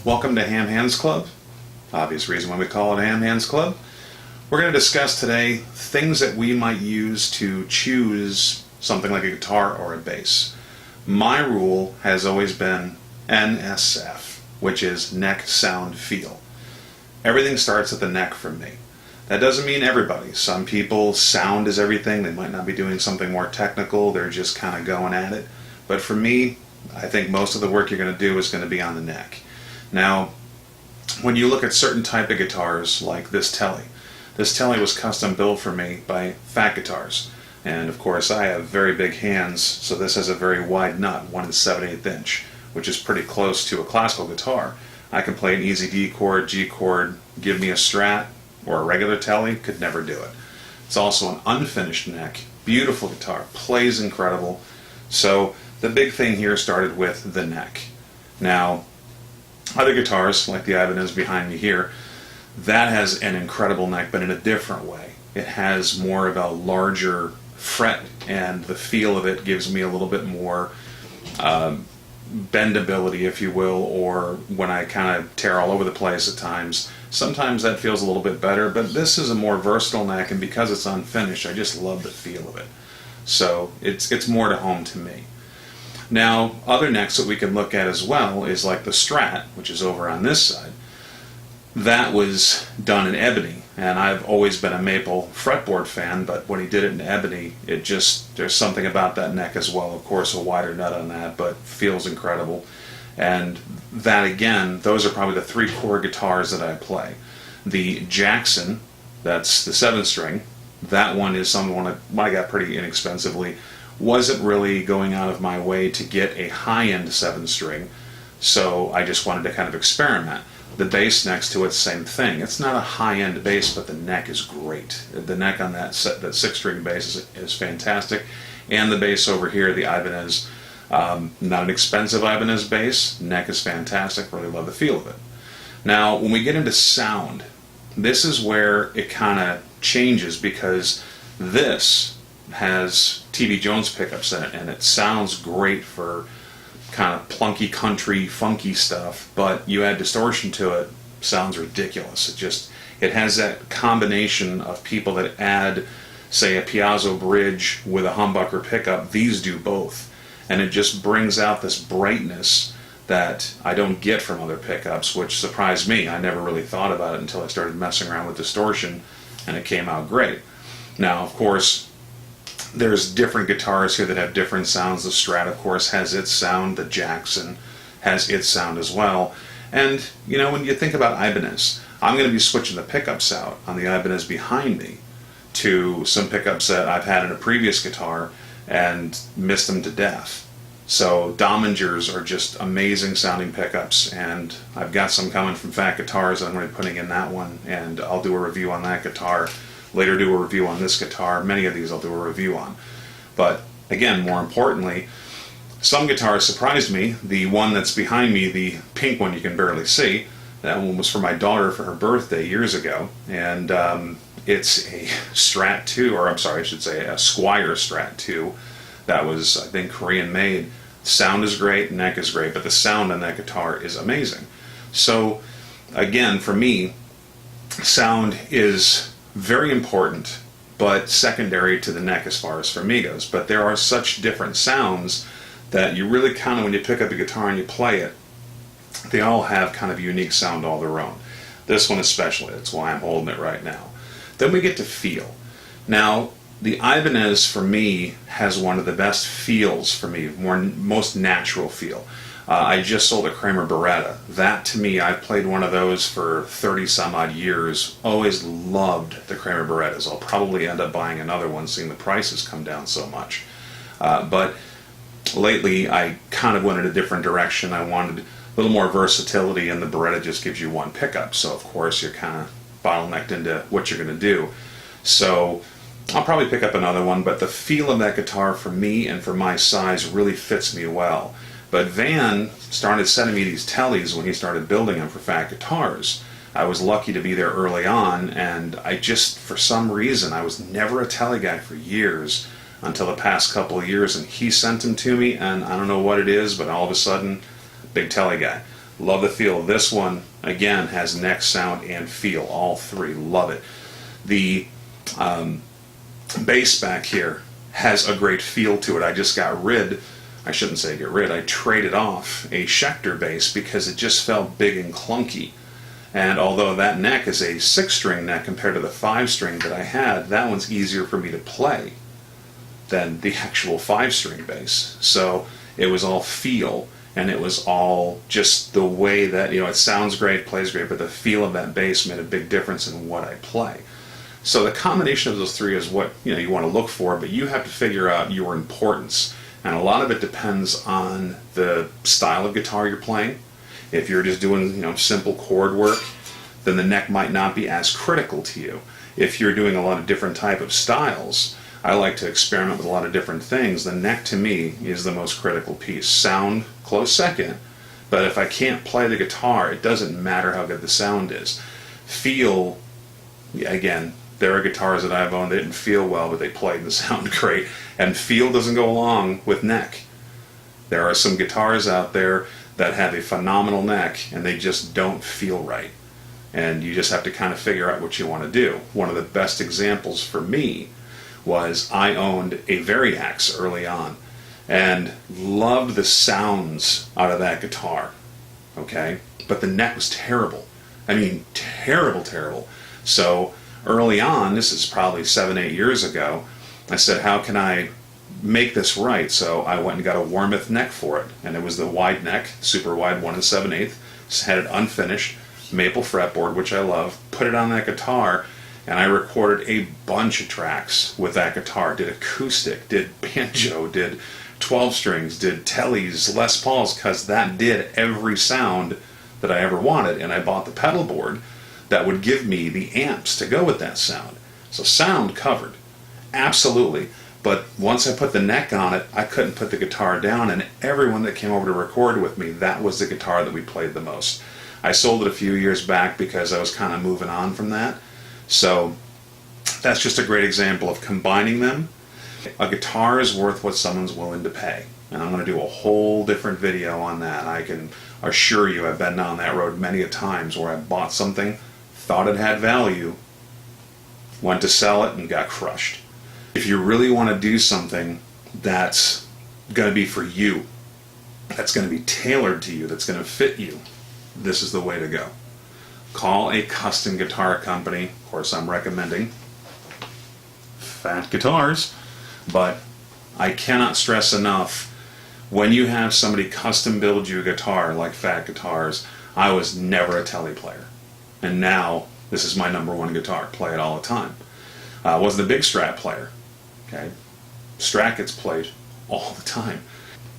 Welcome to Ham Hands Club. Obvious reason why we call it Ham Hands Club. We're going to discuss today things that we might use to choose something like a guitar or a bass. My rule has always been NSF, which is neck, sound, feel. Everything starts at the neck for me. That doesn't mean everybody. Some people, sound is everything. They might not be doing something more technical. They're just kind of going at it. But for me, I think most of the work you're going to do is going to be on the neck. Now, when you look at certain type of guitars like this Tele was custom built for me by Fat Guitars. And of course I have very big hands, so this has a very wide nut, 1 7/8 inch, which is pretty close to a classical guitar. I can play an easy D chord, G chord, give me a Strat or a regular Tele, could never do it. It's also an unfinished neck, beautiful guitar, plays incredible. So the big thing here started with the neck. Now, other guitars, like the Ibanez behind me here, that has an incredible neck, but in a different way. It has more of a larger fret, and the feel of it gives me a little bit more bendability, if you will, or when I kind of tear all over the place at times, sometimes that feels a little bit better, but this is a more versatile neck, and because it's unfinished, I just love the feel of it. So it's more to home to me. Now, other necks that we can look at as well is like the Strat, which is over on this side. That was done in ebony, and I've always been a maple fretboard fan, but when he did it in ebony, there's something about that neck as well. Of course, a wider nut on that, but feels incredible. And that again, those are probably the 3 core guitars that I play. The Jackson, that's the 7-string, that one is someone I got pretty inexpensively. Wasn't really going out of my way to get a high-end 7-string, so I just wanted to kind of experiment. The bass next to it, same thing. It's not a high-end bass, but the neck is great. The neck on that 6-string bass is fantastic, and the bass over here, the Ibanez, not an expensive Ibanez bass. Neck is fantastic. Really love the feel of it. Now, when we get into sound, this is where it kind of changes, because this has T.V. Jones pickups in it, and it sounds great for kind of plunky country funky stuff, but you add distortion to it, sounds ridiculous. It has that combination of people that add, say, a Piazzo bridge with a humbucker pickup. These do both, and it just brings out this brightness that I don't get from other pickups, which surprised me. I never really thought about it until I started messing around with distortion, and it came out great. Now, of course, there's different guitars here that have different sounds. The Strat, of course, has its sound. The Jackson has its sound as well. And, you know, when you think about Ibanez, I'm going to be switching the pickups out on the Ibanez behind me to some pickups that I've had in a previous guitar and missed them to death. So Domingers are just amazing sounding pickups, and I've got some coming from Fat Guitars that I'm going to be putting in that one, and I'll do a review on that guitar. Later do a review on this guitar. Many of these I'll do a review on. But again, more importantly, some guitars surprised me. The one that's behind me, the pink one you can barely see, that one was for my daughter for her birthday years ago. And it's a Strat 2, or I'm sorry, I should say a Squier Strat 2. That was, I think, Korean made. Sound is great, neck is great, but the sound on that guitar is amazing. So again, for me, sound is very important, but secondary to the neck as far as for me goes. But there are such different sounds that you really kind of, when you pick up a guitar and you play it, they all have kind of a unique sound all their own. This one especially, that's why I'm holding it right now. Then we get to feel. Now, the Ibanez for me has one of the best feels for me, most natural feel. I just sold a Kramer Beretta. That, to me, I've played one of those for 30 some odd years. Always loved the Kramer Berettas. I'll probably end up buying another one, seeing the prices come down so much. But lately, I kind of went in a different direction. I wanted a little more versatility, and the Beretta just gives you one pickup. So, of course, you're kind of bottlenecked into what you're going to do. So I'll probably pick up another one, but the feel of that guitar for me and for my size really fits me well. But Van started sending me these Teles when he started building them for Fat Guitars. I was lucky to be there early on, and I just, for some reason, I was never a Tele guy for years until the past couple of years, and he sent them to me, and I don't know what it is, but all of a sudden, big Tele guy. Love the feel. This one, again, has neck, sound, and feel. All three. Love it. The bass back here has a great feel to it. I just I shouldn't say get rid, I traded off a Schecter bass because it just felt big and clunky. And although that neck is a 6-string neck compared to the 5-string that I had, that one's easier for me to play than the actual 5-string bass. So it was all feel, and it was all just the way that, it sounds great, plays great, but the feel of that bass made a big difference in what I play. So the combination of those three is what you want to look for, but you have to figure out your importance. And a lot of it depends on the style of guitar you're playing. If you're just doing simple chord work, then the neck might not be as critical to you. If you're doing a lot of different type of styles, I like to experiment with a lot of different things. The neck to me is the most critical piece. Sound, close second, but if I can't play the guitar, it doesn't matter how good the sound is. Feel, again, there are guitars that I've owned that didn't feel well, but they played and sound great. And feel doesn't go along with neck. There are some guitars out there that have a phenomenal neck and they just don't feel right. And you just have to kind of figure out what you want to do. One of the best examples for me was I owned a Variax early on and loved the sounds out of that guitar. Okay? But the neck was terrible. I mean, terrible, terrible. So early on, this is probably 7-8 years ago, I said, how can I make this right? So I went and got a Warmoth neck for it, and it was the wide neck, super wide, 1 7/8. Had it unfinished, maple fretboard, which I love. Put it on that guitar, and I recorded a bunch of tracks with that guitar. Did acoustic, did banjo, did 12 strings, did tellies, Les Pauls, because that did every sound that I ever wanted. And I bought the pedal board that would give me the amps to go with that sound. So sound covered, absolutely. But once I put the neck on it, I couldn't put the guitar down, and everyone that came over to record with me, that was the guitar that we played the most. I sold it a few years back because I was kind of moving on from that. So that's just a great example of combining them. A guitar is worth what someone's willing to pay. And I'm going to do a whole different video on that. I can assure you I've been down that road many a times where I bought something, thought it had value, went to sell it, and got crushed. If you really want to do something that's going to be for you, that's going to be tailored to you, that's going to fit you, this is the way to go. Call a custom guitar company. Of course, I'm recommending Fat Guitars, but I cannot stress enough, when you have somebody custom build you a guitar like Fat Guitars, I was never a telly player. And now, this is my #1 guitar. Play it all the time. I wasn't a big Strat player. Okay, Strat gets played all the time.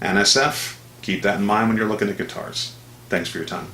NSF, keep that in mind when you're looking at guitars. Thanks for your time.